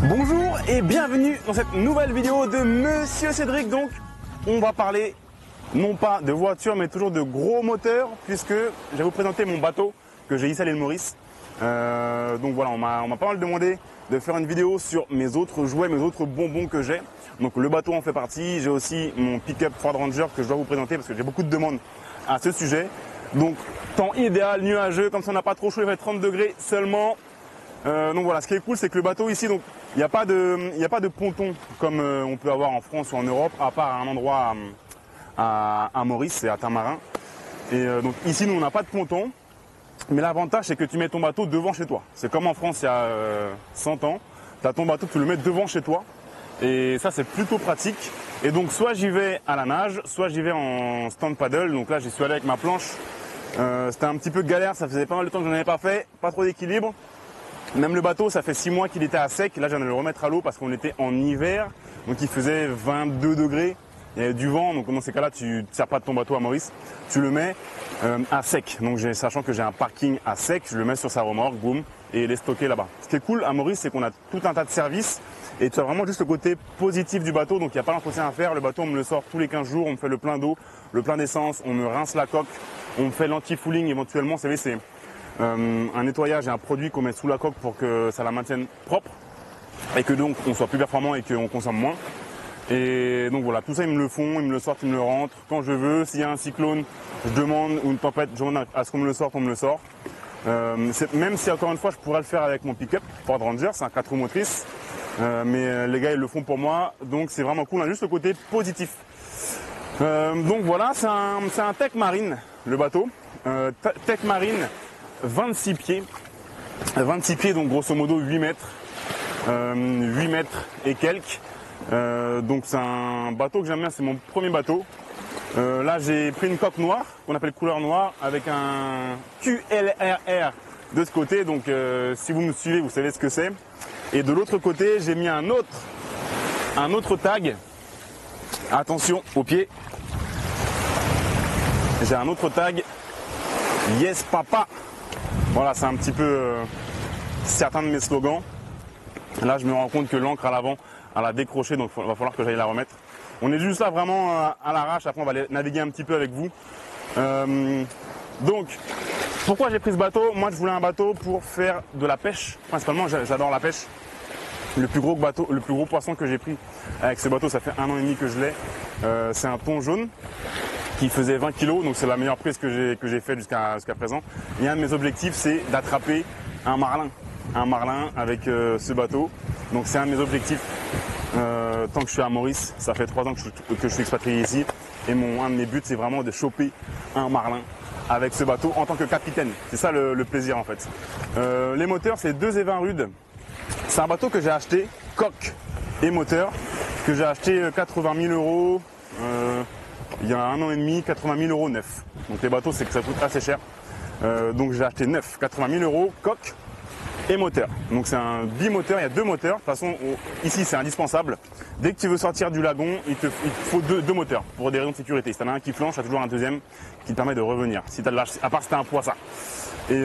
Bonjour et bienvenue dans cette nouvelle vidéo de Monsieur Cédric. Donc on va parler non pas de voiture mais toujours de gros moteurs, puisque je vais vous présenter mon bateau que j'ai ici à l'île Maurice. Donc voilà, on m'a pas mal demandé de faire une vidéo sur mes autres jouets, mes autres bonbons que j'ai. Donc le bateau en fait partie, j'ai aussi mon pick-up Ford Ranger que je dois vous présenter parce que j'ai beaucoup de demandes à ce sujet. Donc temps idéal, nuageux, comme ça on n'a pas trop chaud, il fait 30 degrés seulement. Donc voilà, ce qui est cool, c'est que le bateau ici, donc il n'y a pas de ponton comme on peut avoir en France ou en Europe, à part à un endroit à Maurice, c'est à Tamarin. Et donc ici, nous, on n'a pas de ponton. Mais l'avantage, c'est que tu mets ton bateau devant chez toi. C'est comme en France il y a 100 ans. Tu as ton bateau, tu le mets devant chez toi. Et ça, c'est plutôt pratique. Et donc, soit j'y vais à la nage, soit j'y vais en stand paddle. Donc là, j'y suis allé avec ma planche. C'était un petit peu galère, ça faisait pas mal de temps que je n'en avais pas fait. Pas trop d'équilibre. Même le bateau, ça fait 6 mois qu'il était à sec. Là, j'en ai le remettre à l'eau parce qu'on était en hiver. Donc, il faisait 22 degrés. Il y avait du vent. Donc, dans ces cas-là, tu ne sers pas de ton bateau à Maurice. Tu le mets à sec. Donc, sachant que j'ai un parking à sec, je le mets sur sa remorque, boum, et il est stocké là-bas. Ce qui est cool à Maurice, c'est qu'on a tout un tas de services. Et tu as vraiment juste le côté positif du bateau. Donc, il n'y a pas d'entretien à faire. Le bateau, on me le sort tous les 15 jours. On me fait le plein d'eau, le plein d'essence. On me rince la coque. On me fait l'anti-fouling éventuellement. Vous savez, c'est un nettoyage et un produit qu'on met sous la coque pour que ça la maintienne propre et que donc on soit plus performant et qu'on consomme moins. Et donc voilà, tout ça ils me le font, ils me le sortent, ils me le rentrent quand je veux. S'il y a un cyclone, je demande, ou une tempête, je demande à ce qu'on me le sorte, on me le sort. Même si encore une fois je pourrais le faire avec mon pick-up Ford Ranger, c'est un 4 roues motrices, mais les gars ils le font pour moi, donc c'est vraiment cool, on a juste le côté positif. Donc voilà, c'est un Tech Marine, le bateau. Tech Marine 26 pieds, 26 pieds, donc grosso modo 8 mètres, 8 mètres et quelques. Donc c'est un bateau que j'aime bien, c'est mon premier bateau. Là j'ai pris une coque noire, qu'on appelle couleur noire, avec un QLRR de ce côté, donc si vous me suivez vous savez ce que c'est. Et de l'autre côté j'ai mis un autre tag, attention au pied, j'ai un autre tag, Yes Papa. Voilà, c'est un petit peu certains de mes slogans. Là, je me rends compte que l'encre à l'avant, elle a décroché, donc il va falloir que j'aille la remettre. On est juste là vraiment à l'arrache, après on va aller naviguer un petit peu avec vous. Donc, pourquoi j'ai pris ce bateau? Moi, je voulais un bateau pour faire de la pêche. Principalement, j'adore la pêche. Le plus gros poisson que j'ai pris avec ce bateau, ça fait 1 an et demi que je l'ai. C'est un thon jaune qui faisait 20 kg, donc c'est la meilleure prise que j'ai faite jusqu'à présent. Et un de mes objectifs, c'est d'attraper un marlin avec ce bateau. Donc c'est un de mes objectifs tant que je suis à Maurice. Ça fait 3 ans que je suis expatrié ici. Et un de mes buts, c'est vraiment de choper un marlin avec ce bateau en tant que capitaine. C'est ça le plaisir en fait. Les moteurs, c'est 2 Evinrude. C'est un bateau que j'ai acheté, coque et moteur, que j'ai acheté 80 000 euros. Il y a 1 an et demi, 80 000 euros neuf. Donc les bateaux, c'est que ça coûte assez cher. Donc j'ai acheté neuf, 80 000 euros, coque et moteur. Donc c'est un bimoteur, il y a 2 moteurs. De toute façon, ici c'est indispensable. Dès que tu veux sortir du lagon, il te faut deux moteurs pour des raisons de sécurité. Si tu en as un qui flanche, tu as toujours un deuxième qui te permet de revenir. Si t'as de l'âge, à part si tu as un poisson. Et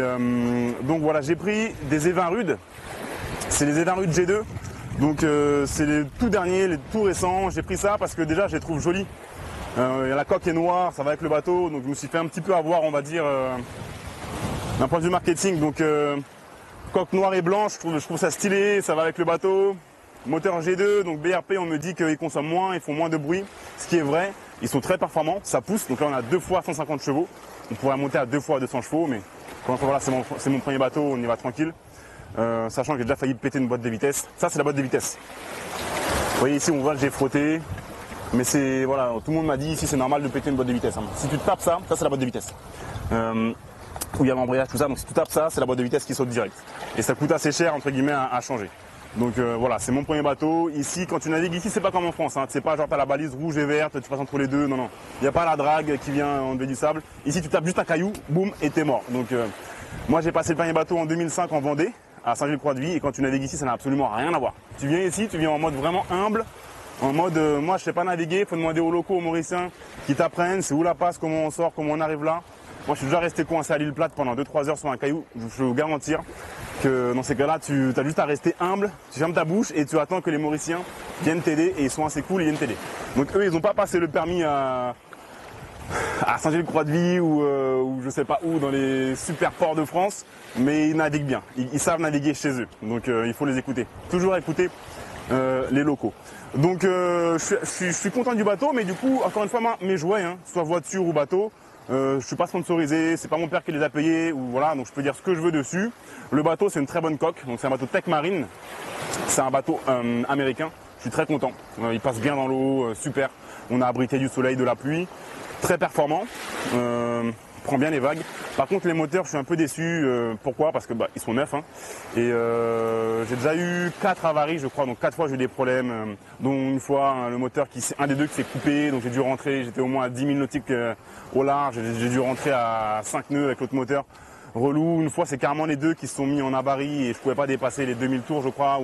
donc voilà, j'ai pris des Evinrude. C'est les Evinrude G2. Donc c'est les tout derniers, les tout récents. J'ai pris ça parce que déjà je les trouve jolis. La coque est noire, ça va avec le bateau, donc je me suis fait un petit peu avoir, on va dire, d'un point de vue marketing. Donc coque noire et blanche, je trouve ça stylé, ça va avec le bateau. Moteur G2, donc BRP, on me dit qu'ils consomment moins, ils font moins de bruit, ce qui est vrai. Ils sont très performants, ça pousse. Donc là on a 2 fois 150 chevaux, on pourrait monter à 2 fois 200 chevaux, mais quand voilà, c'est mon premier bateau, on y va tranquille. Sachant que j'ai déjà failli péter une boîte de vitesse. Ça c'est la boîte de vitesse. Vous voyez ici on voit que j'ai frotté. Mais c'est, voilà, tout le monde m'a dit ici c'est normal de péter une boîte de vitesse. Hein. Si tu tapes ça c'est la boîte de vitesse. Où il y a l'embrayage, tout ça, donc si tu tapes ça, c'est la boîte de vitesse qui saute direct. Et ça coûte assez cher, entre guillemets, à changer. Donc voilà, c'est mon premier bateau. Ici, quand tu navigues ici, c'est pas comme en France. Hein. C'est pas genre t'as la balise rouge et verte, tu passes entre les deux. Non, non. Il n'y a pas la drague qui vient enlever du sable. Ici, tu tapes juste un caillou, boum, et t'es mort. Donc moi j'ai passé le premier bateau en 2005 en Vendée, à Saint-Gilles-Croix-de-Vie, et quand tu navigues ici, ça n'a absolument rien à voir. Tu viens ici, tu viens en mode vraiment humble. En mode, moi je sais pas naviguer, il faut demander aux locaux, aux Mauriciens qui t'apprennent, c'est où la passe, comment on sort, comment on arrive là. Moi, je suis déjà resté coincé à l'île plate pendant 2-3 heures sur un caillou. Je peux vous garantir que dans ces cas-là, tu as juste à rester humble, tu fermes ta bouche et tu attends que les Mauriciens viennent t'aider et ils sont assez cool, ils viennent t'aider. Donc eux, ils n'ont pas passé le permis à Saint-Gilles-Croix-de-Vie ou je sais pas où dans les super ports de France, mais ils naviguent bien. Ils savent naviguer chez eux, donc il faut les écouter. Toujours écouter les locaux. Donc je suis content du bateau, mais du coup, encore une fois, mes jouets, hein, soit voiture ou bateau, je suis pas sponsorisé, c'est pas mon père qui les a payés, ou voilà, donc je peux dire ce que je veux dessus. Le bateau, c'est une très bonne coque, donc c'est un bateau Tech Marine, c'est un bateau américain. Je suis très content, il passe bien dans l'eau, super. On a abrité du soleil, de la pluie, très performant, prend bien les vagues. Par contre, les moteurs, je suis un peu déçu. Pourquoi? Parce que ils sont neufs, hein. Et j'ai déjà eu 4 avaries, je crois. Donc 4 fois, j'ai eu des problèmes. Dont une fois, le moteur un des deux qui s'est coupé. Donc j'ai dû rentrer. J'étais au moins à 10 000 nautiques au large. J'ai dû rentrer à 5 nœuds avec l'autre moteur. Relou. Une fois, c'est carrément les deux qui se sont mis en avarie et je pouvais pas dépasser les 2000 tours, je crois.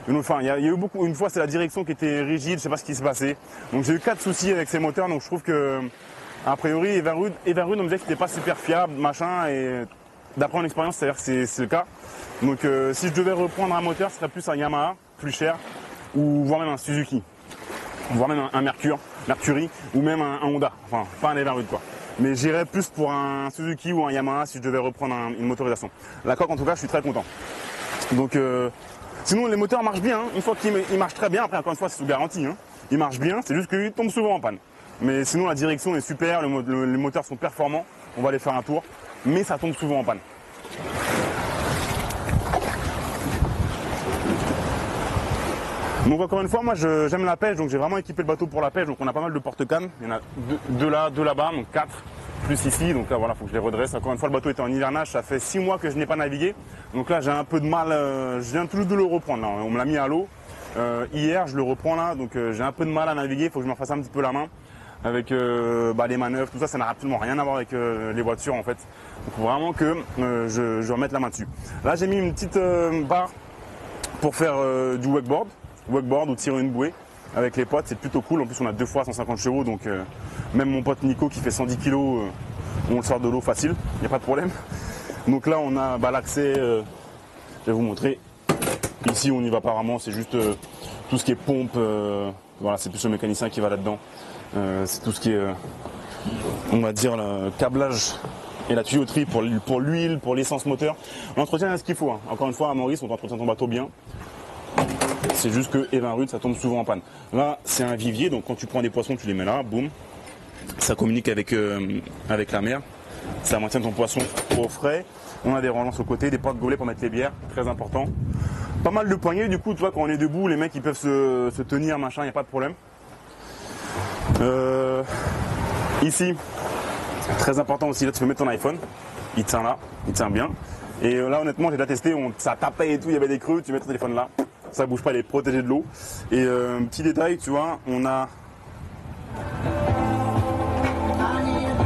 Enfin, il y a eu beaucoup. Une fois, c'est la direction qui était rigide. Je sais pas ce qui se passait. Donc j'ai eu 4 soucis avec ces moteurs. Donc je trouve que a priori, Evinrude, on me disait que c'était pas super fiable, machin, et d'après mon expérience, c'est-à-dire que c'est le cas. Donc si je devais reprendre un moteur, ce serait plus un Yamaha, plus cher, ou voire même un Suzuki, voire même un Mercury, ou même un Honda, enfin pas un Evinrude quoi. Mais j'irais plus pour un Suzuki ou un Yamaha si je devais reprendre une motorisation. La coque en tout cas, je suis très content. Donc sinon les moteurs marchent bien, hein. Une fois qu'ils marchent très bien, après encore une fois c'est sous garantie, hein. Ils marchent bien, c'est juste qu'ils tombent souvent en panne. Mais sinon la direction est super, les moteurs sont performants, on va aller faire un tour, mais ça tombe souvent en panne. Donc encore une fois, moi j'aime la pêche, donc j'ai vraiment équipé le bateau pour la pêche, donc on a pas mal de porte-cannes, il y en a deux là-bas, donc 4, plus ici, donc là voilà, il faut que je les redresse. Encore une fois, le bateau était en hivernage, ça fait 6 mois que je n'ai pas navigué, donc là j'ai un peu de mal, je viens tout juste de le reprendre, là. On me l'a mis à l'eau, hier je le reprends là, donc j'ai un peu de mal à naviguer, il faut que je me refasse un petit peu la main. Avec les manœuvres, tout ça, ça n'a absolument rien à voir avec les voitures en fait. Il faut vraiment que je remette la main dessus. Là j'ai mis une petite barre pour faire du wakeboard ou tirer une bouée avec les potes, c'est plutôt cool. En plus on a 2 fois 150 chevaux, donc même mon pote Nico qui fait 110 kg, on le sort de l'eau facile, il n'y a pas de problème. Donc là on a l'accès, je vais vous montrer. Ici on y va apparemment, c'est juste tout ce qui est pompe, voilà, c'est plus le mécanicien qui va là-dedans. C'est tout ce qui est, on va dire, le câblage et la tuyauterie pour l'huile, pour l'essence moteur. L'entretien, c'est ce qu'il faut, hein. Encore une fois, à Maurice, on entretient ton bateau bien. C'est juste que Evinrude, ça tombe souvent en panne. Là, c'est un vivier, donc quand tu prends des poissons, tu les mets là, boum. Ça communique avec la mer. Ça maintient ton poisson au frais. On a des relances aux côtés, des portes gobelets pour mettre les bières, très important. Pas mal de poignées, du coup, tu vois, quand on est debout, les mecs, ils peuvent se tenir, machin, il n'y a pas de problème. Ici, très important aussi, là tu peux mettre ton iPhone, il tient là, il tient bien. Et là honnêtement j'ai déjà testé, ça tapait et tout, il y avait des creux, tu mets ton téléphone là, ça bouge pas, il est protégé de l'eau. Et petit détail, tu vois, on a...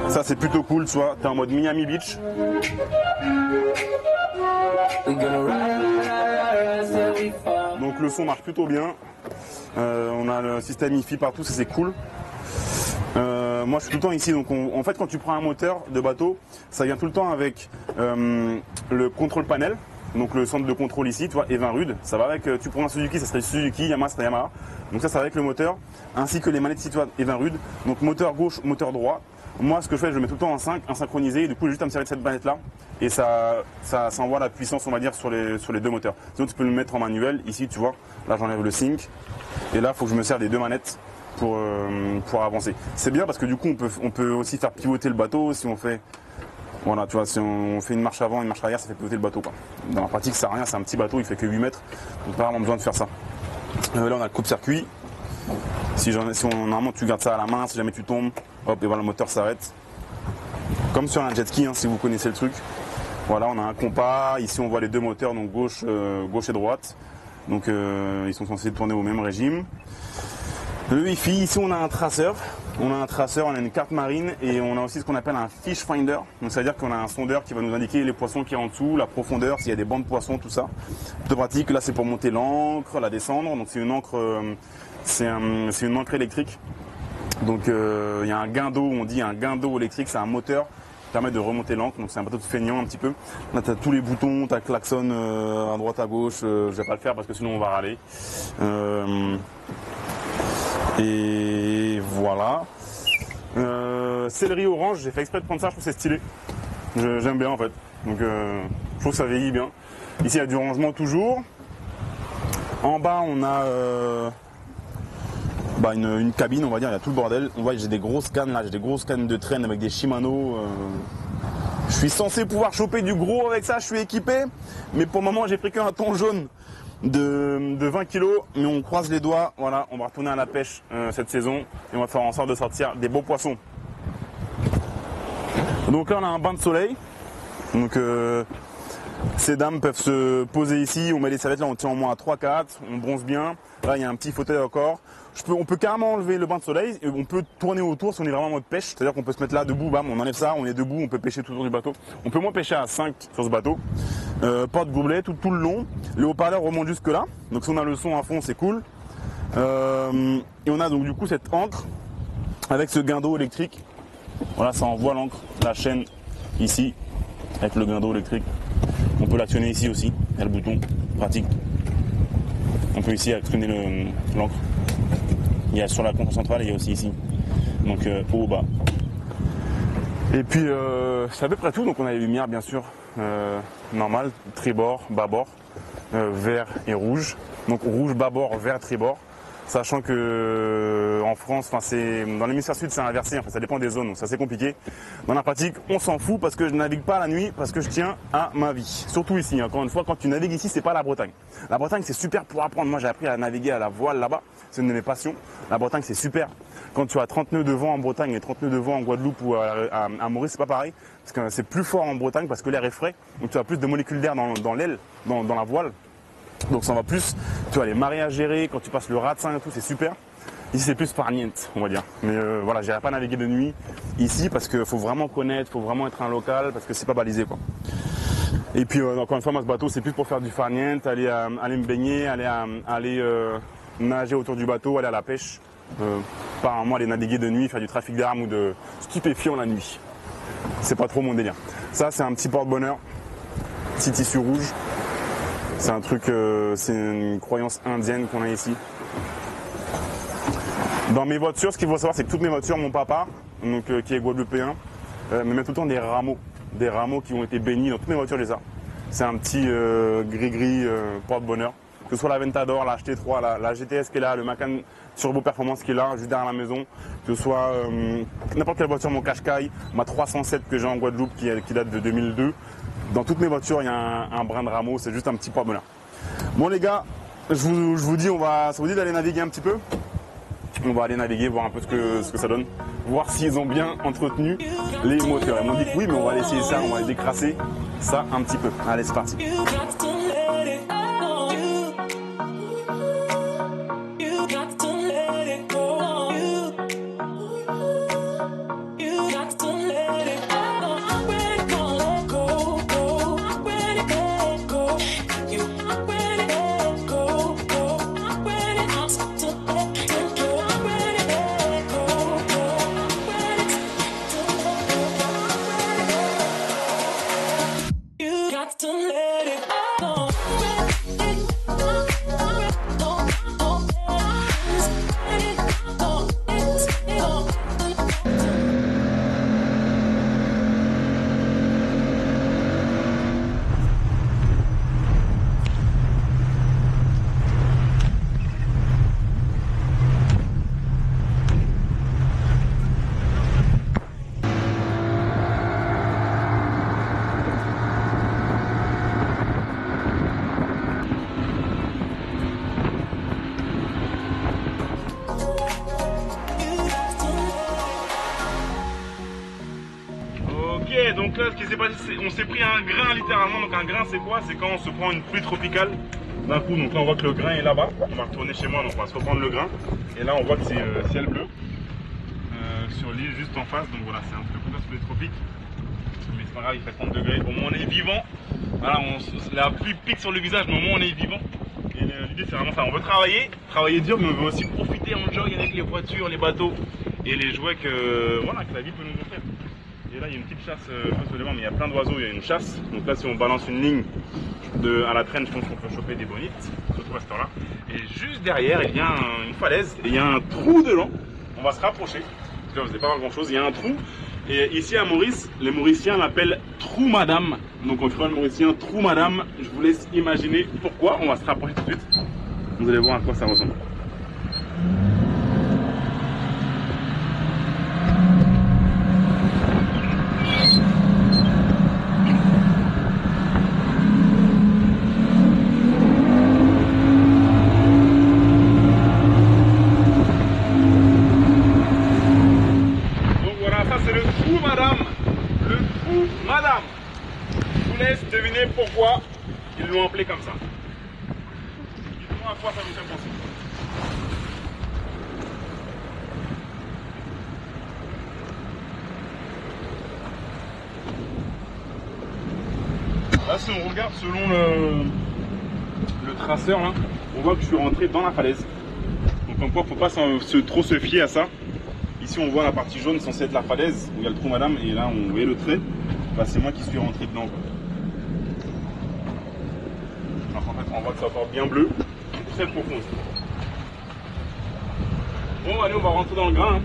Ça c'est plutôt cool, tu vois, t'es en mode Miami Beach. Donc le son marche plutôt bien. On a le système hi-fi partout, ça c'est cool. Moi je suis tout le temps ici, donc en fait quand tu prends un moteur de bateau, ça vient tout le temps avec le contrôle panel, donc le centre de contrôle ici, tu vois, Evinrude, ça va avec, tu prends un Suzuki, ça serait Suzuki, Yamaha, ça serait Yamaha, donc ça va avec le moteur, ainsi que les manettes ici, tu vois, Evinrude, donc moteur gauche, moteur droit. Moi ce que je fais, je le mets tout le temps en 5, en synchronisé, et du coup j'ai juste à me servir de cette manette là, et ça envoie la puissance on va dire sur les deux moteurs. Sinon tu peux le mettre en manuel, ici tu vois, là j'enlève le sync, et là il faut que je me serve des deux manettes pour avancer. C'est bien parce que du coup on peut aussi faire pivoter le bateau si on fait, voilà, tu vois, si on fait une marche avant, une marche arrière, ça fait pivoter le bateau quoi. Dans la pratique ça sert à rien, c'est un petit bateau, il fait que 8 mètres, donc pas vraiment besoin de faire ça. Là on a le coupe-circuit, normalement tu gardes ça à la main, si jamais tu tombes, hop et voilà le moteur s'arrête. Comme sur un jet ski, hein, si vous connaissez le truc. Voilà, on a un compas, ici on voit les deux moteurs, donc gauche et droite, donc ils sont censés tourner au même régime. Le Wi-Fi, ici on a un traceur, on a une carte marine et on a aussi ce qu'on appelle un fish finder. Donc ça veut dire qu'on a un sondeur qui va nous indiquer les poissons qui sont en dessous, la profondeur, s'il y a des bancs de poissons, tout ça. Plutôt pratique, là c'est pour monter l'ancre, la descendre, donc c'est une ancre, c'est une ancre électrique. Donc il y a un gain d'eau, on dit un gain d'eau électrique, c'est un moteur permet de remonter l'ancre. Donc c'est un bateau de feignant un petit peu. Là tu as tous les boutons, tu as klaxon à droite à gauche. Je vais pas le faire parce que sinon on va râler. Et voilà. Céleri orange, j'ai fait exprès de prendre ça, je trouve que c'est stylé. J'aime bien en fait. Donc je trouve que ça vieillit bien. Ici il y a du rangement toujours. En bas on a une cabine, on va dire, il y a tout le bordel. On voit j'ai des grosses cannes là, j'ai des grosses cannes de traîne avec des Shimano. Je suis censé pouvoir choper du gros avec ça, je suis équipé. Mais pour le moment j'ai pris qu'un thon jaune de 20 kg. Mais on croise les doigts, voilà, on va retourner à la pêche cette saison. Et on va faire en sorte de sortir des beaux poissons. Donc là on a un bain de soleil. Donc ces dames peuvent se poser ici, on met les serviettes là, on tient au moins à 3-4, on bronze bien. Là il y a un petit fauteuil encore. On peut carrément enlever le bain de soleil et on peut tourner autour si on est vraiment en mode pêche. C'est-à-dire qu'on peut se mettre là debout, bam, on enlève ça, on est debout, on peut pêcher tout autour du bateau. On peut moins pêcher à 5 sur ce bateau. Porte-gobelet tout le long. Le haut-parleur remonte jusque là. Donc si on a le son à fond, c'est cool. Et on a donc du coup cette ancre avec ce guindeau électrique. Voilà, ça envoie l'ancre, la chaîne ici avec le guindeau électrique. On peut l'actionner ici aussi, il y a le bouton, pratique. On peut ici actionner l'ancre. Il y a sur la contrôle centrale et il y a aussi ici. Donc haut ou bas. Et puis c'est à peu près tout. Donc on a les lumières bien sûr normales, tribord, bâbord, vert et rouge. Donc rouge, bâbord, vert, tribord. Sachant que en France, dans l'hémisphère sud c'est inversé, ça dépend des zones, donc c'est assez compliqué. Dans la pratique, on s'en fout parce que je navigue pas la nuit, parce que je tiens à ma vie. Surtout ici, encore une fois, quand tu navigues ici, c'est pas la Bretagne. La Bretagne c'est super pour apprendre. Moi j'ai appris à naviguer à la voile là-bas, c'est une de mes passions. La Bretagne c'est super. Quand tu as 30 nœuds de vent en Bretagne et 30 nœuds de vent en Guadeloupe ou à Maurice, c'est pas pareil. Parce que c'est plus fort en Bretagne parce que l'air est frais, donc tu as plus de molécules d'air dans l'aile, dans la voile. Donc ça va plus, tu as les marées à gérer, quand tu passes le Ratsin et tout, c'est super. Ici c'est plus farniente, on va dire. Mais voilà, j'irai pas naviguer de nuit ici parce qu'il faut vraiment connaître, faut vraiment être un local parce que c'est pas balisé quoi. Et puis encore une fois, moi ce bateau c'est plus pour faire du farniente, aller me baigner, aller nager autour du bateau, aller à la pêche. Pas vraiment aller naviguer de nuit, faire du trafic d'armes ou de stupéfiants la nuit. C'est pas trop mon délire. Ça c'est un petit porte-bonheur, petit tissu rouge. C'est un truc, c'est une croyance indienne qu'on a ici. Dans mes voitures, ce qu'il faut savoir, c'est que toutes mes voitures, mon papa, donc, qui est guadeloupéen, me met tout le temps des rameaux qui ont été bénis. Dans toutes mes voitures, j'ai ça. C'est un petit gris-gris porte-bonheur. Que ce soit la Ventador, la HT3, la GTS qui est là, le Macan Turbo Performance qui est là, juste derrière la maison. Que ce soit n'importe quelle voiture, mon Qashqai, ma 307 que j'ai en Guadeloupe qui date de 2002. Dans toutes mes voitures, il y a un brin de rameau, c'est juste un petit porte-bonheur. Bon les gars, je vous dis, ça vous dit d'aller naviguer un petit peu? On va aller naviguer, voir un peu ce que ça donne, voir s'ils ont bien entretenu les moteurs. Ils m'ont dit que oui, mais on va aller essayer ça, on va aller décrasser ça un petit peu. Allez, c'est parti. Donc là, ce qui s'est passé, c'est on s'est pris un grain littéralement. Donc un grain, c'est quoi? C'est quand on se prend une pluie tropicale d'un coup. Donc là, on voit que le grain est là-bas. On va retourner chez moi, donc on va se reprendre le grain. Et là, on voit que c'est ciel bleu sur l'île juste en face. Donc voilà, c'est un peu comme ça sous les tropiques. Mais c'est pas grave, il fait 30 degrés. Au moins, on est vivant. Voilà, la pluie pique sur le visage, mais au moins, on est vivant. Et l'idée, c'est vraiment ça. On veut travailler dur, mais on veut aussi profiter en jog avec les voitures, les bateaux et les jouets que la vie peut nous offrir. Et là il y a une petite chasse, pas devant, mais il y a plein d'oiseaux, il y a une chasse. Donc là si on balance une ligne à la traîne, je pense qu'on peut choper des bonites, surtout à cette heure-là. Et juste derrière, il y a une falaise, et il y a un trou dedans. On va se rapprocher, parce que là vous n'allez pas voir grand chose, il y a un trou. Et ici à Maurice, les Mauriciens l'appellent Trou Madame. Donc en créole mauricien, Trou Madame, je vous laisse imaginer pourquoi. On va se rapprocher tout de suite. Vous allez voir à quoi ça ressemble. Devinez pourquoi ils l'ont appelé comme ça. Dites-moi à quoi ça vous fait penser. Là, si on regarde selon le traceur, là, on voit que je suis rentré dans la falaise. Donc en quoi il ne faut pas trop se fier à ça. Ici, on voit la partie jaune censée être la falaise où il y a le trou madame, et là, on voyait le trait. Bah, c'est moi qui suis rentré dedans, quoi. Alors en fait, on voit que c'est encore bien bleu, très profond. Bon, allez, on va rentrer dans le grain. Hein.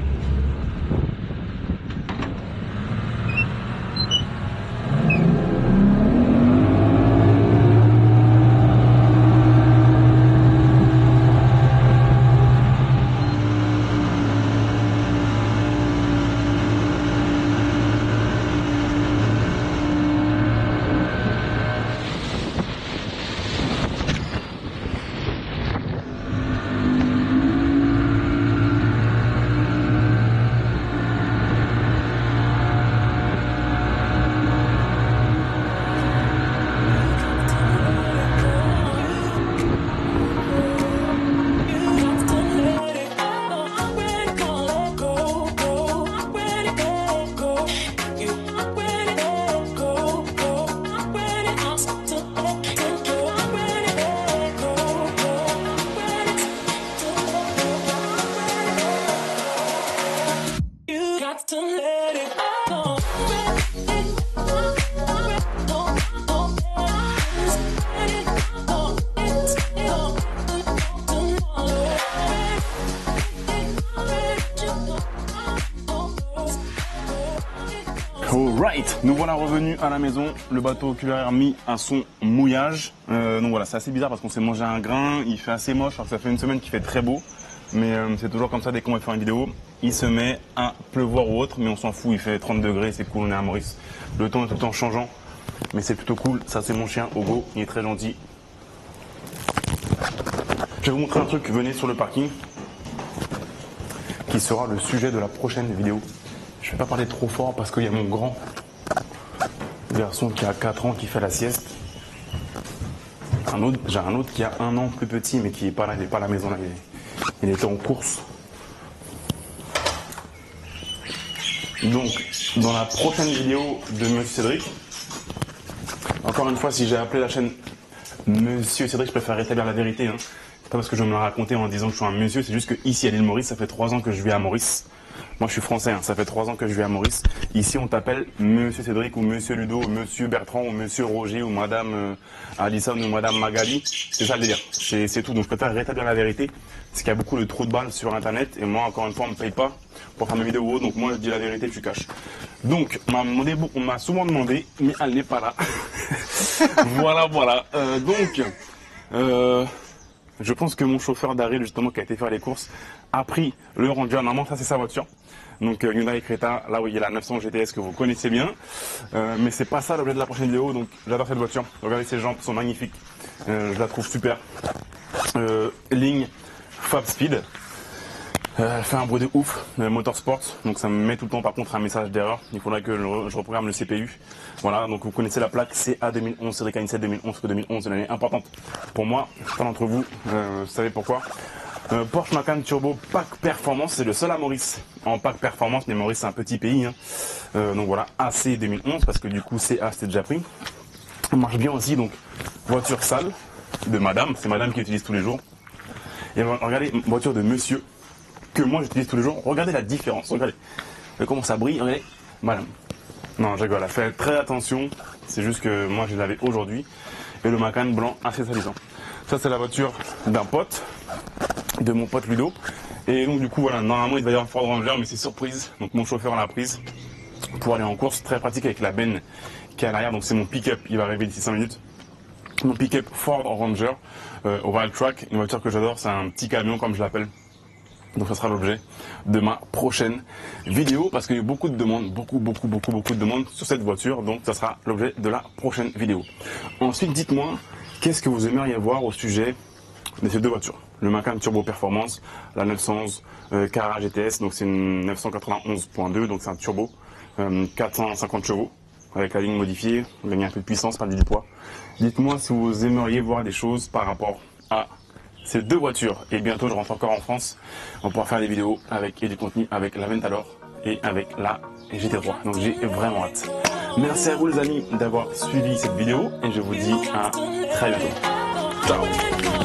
Alright, nous voilà revenus à la maison. Le bateau oculaire mis à son mouillage. Donc voilà, c'est assez bizarre parce qu'on s'est mangé un grain. Il fait assez moche, alors que ça fait une semaine qu'il fait très beau. Mais c'est toujours comme ça dès qu'on va faire une vidéo. Il se met à pleuvoir ou autre, mais on s'en fout. Il fait 30 degrés, c'est cool, on est à Maurice. Le temps est tout le temps changeant, mais c'est plutôt cool. Ça, c'est mon chien, Ogo. Il est très gentil. Je vais vous montrer un truc. Venez sur le parking, qui sera le sujet de la prochaine vidéo. Je ne vais pas parler trop fort parce qu'il y a mon grand garçon qui a 4 ans qui fait la sieste. J'ai un autre qui a 1 an plus petit mais qui n'est pas là, il n'est pas à la maison là, il était en course. Donc dans la prochaine vidéo de Monsieur Cédric, encore une fois si j'ai appelé la chaîne Monsieur Cédric, je préfère rétablir la vérité. Hein. C'est pas parce que je vais me la raconter en disant que je suis un monsieur, c'est juste que ici à l'île Maurice, ça fait 3 ans que je vis à Maurice. Moi je suis français, hein, ça fait 3 ans que je vis à Maurice. Ici on t'appelle Monsieur Cédric ou Monsieur Ludo, ou Monsieur Bertrand ou Monsieur Roger ou Madame Alison ou Madame Magali. C'est ça le délire, c'est tout. Donc je préfère rétablir la vérité, parce qu'il y a beaucoup de trous de balles sur internet et moi encore une fois on me paye pas pour faire mes vidéos, donc moi je dis la vérité, tu caches. Donc on m'a souvent demandé, mais elle n'est pas là. voilà. Je pense que mon chauffeur d'Aril, justement, qui a été faire les courses, a pris le Ranger. Normalement, ça, c'est sa voiture. Donc, Hyundai Creta, là où il y a la 900 GTS que vous connaissez bien. Mais c'est pas ça l'objet de la prochaine vidéo. Donc, j'adore cette voiture. Regardez, ses jambes sont magnifiques. Je la trouve super. Ligne Fab Speed. Elle fait un bruit de ouf, Motorsport, donc ça me met tout le temps par contre un message d'erreur. Il faudrait que je reprogramme le CPU. Voilà, donc vous connaissez la plaque CA 2011, Cédric A17 2011, que 2011 c'est une année importante pour moi. Certains d'entre vous, vous savez pourquoi. Porsche Macan Turbo Pack Performance, c'est le seul à Maurice en Pack Performance, mais Maurice c'est un petit pays. Hein. Donc voilà, AC 2011, parce que du coup CA c'était déjà pris. Ça marche bien aussi, donc voiture sale de madame, c'est madame qui utilise tous les jours. Et regardez, voiture de monsieur, que moi j'utilise tous les jours. Regardez la différence, regardez comment ça brille, regardez, madame. Non, je rigole, faites très attention. C'est juste que moi, je l'avais aujourd'hui. Et le Macan blanc assez salissant. Ça, c'est la voiture d'un pote, de mon pote Ludo. Et donc, du coup, voilà, normalement, il va y avoir Ford Ranger, mais c'est surprise. Donc, mon chauffeur l'a prise pour aller en course. Très pratique avec la benne qui est à l'arrière. Donc, c'est mon pick-up. Il va arriver d'ici 5 minutes. Mon pick-up Ford Ranger au Wild Track. Une voiture que j'adore. C'est un petit camion, comme je l'appelle. Donc ça sera l'objet de ma prochaine vidéo parce qu'il y a eu beaucoup de demandes, beaucoup de demandes sur cette voiture. Donc ça sera l'objet de la prochaine vidéo. Ensuite, dites-moi, qu'est-ce que vous aimeriez voir au sujet de ces deux voitures? Le Macan Turbo Performance, la 911 Carrera GTS, donc c'est une 991.2, donc c'est un turbo, 450 chevaux avec la ligne modifiée, on gagne un peu de puissance, pas du poids. Dites-moi si vous aimeriez voir des choses par rapport à ces deux voitures. Et bientôt je rentre encore en France. On va pouvoir faire des vidéos avec et du contenu avec la Ventador et avec la GT3. Donc j'ai vraiment hâte. Merci à vous les amis d'avoir suivi cette vidéo et je vous dis à très bientôt. Ciao.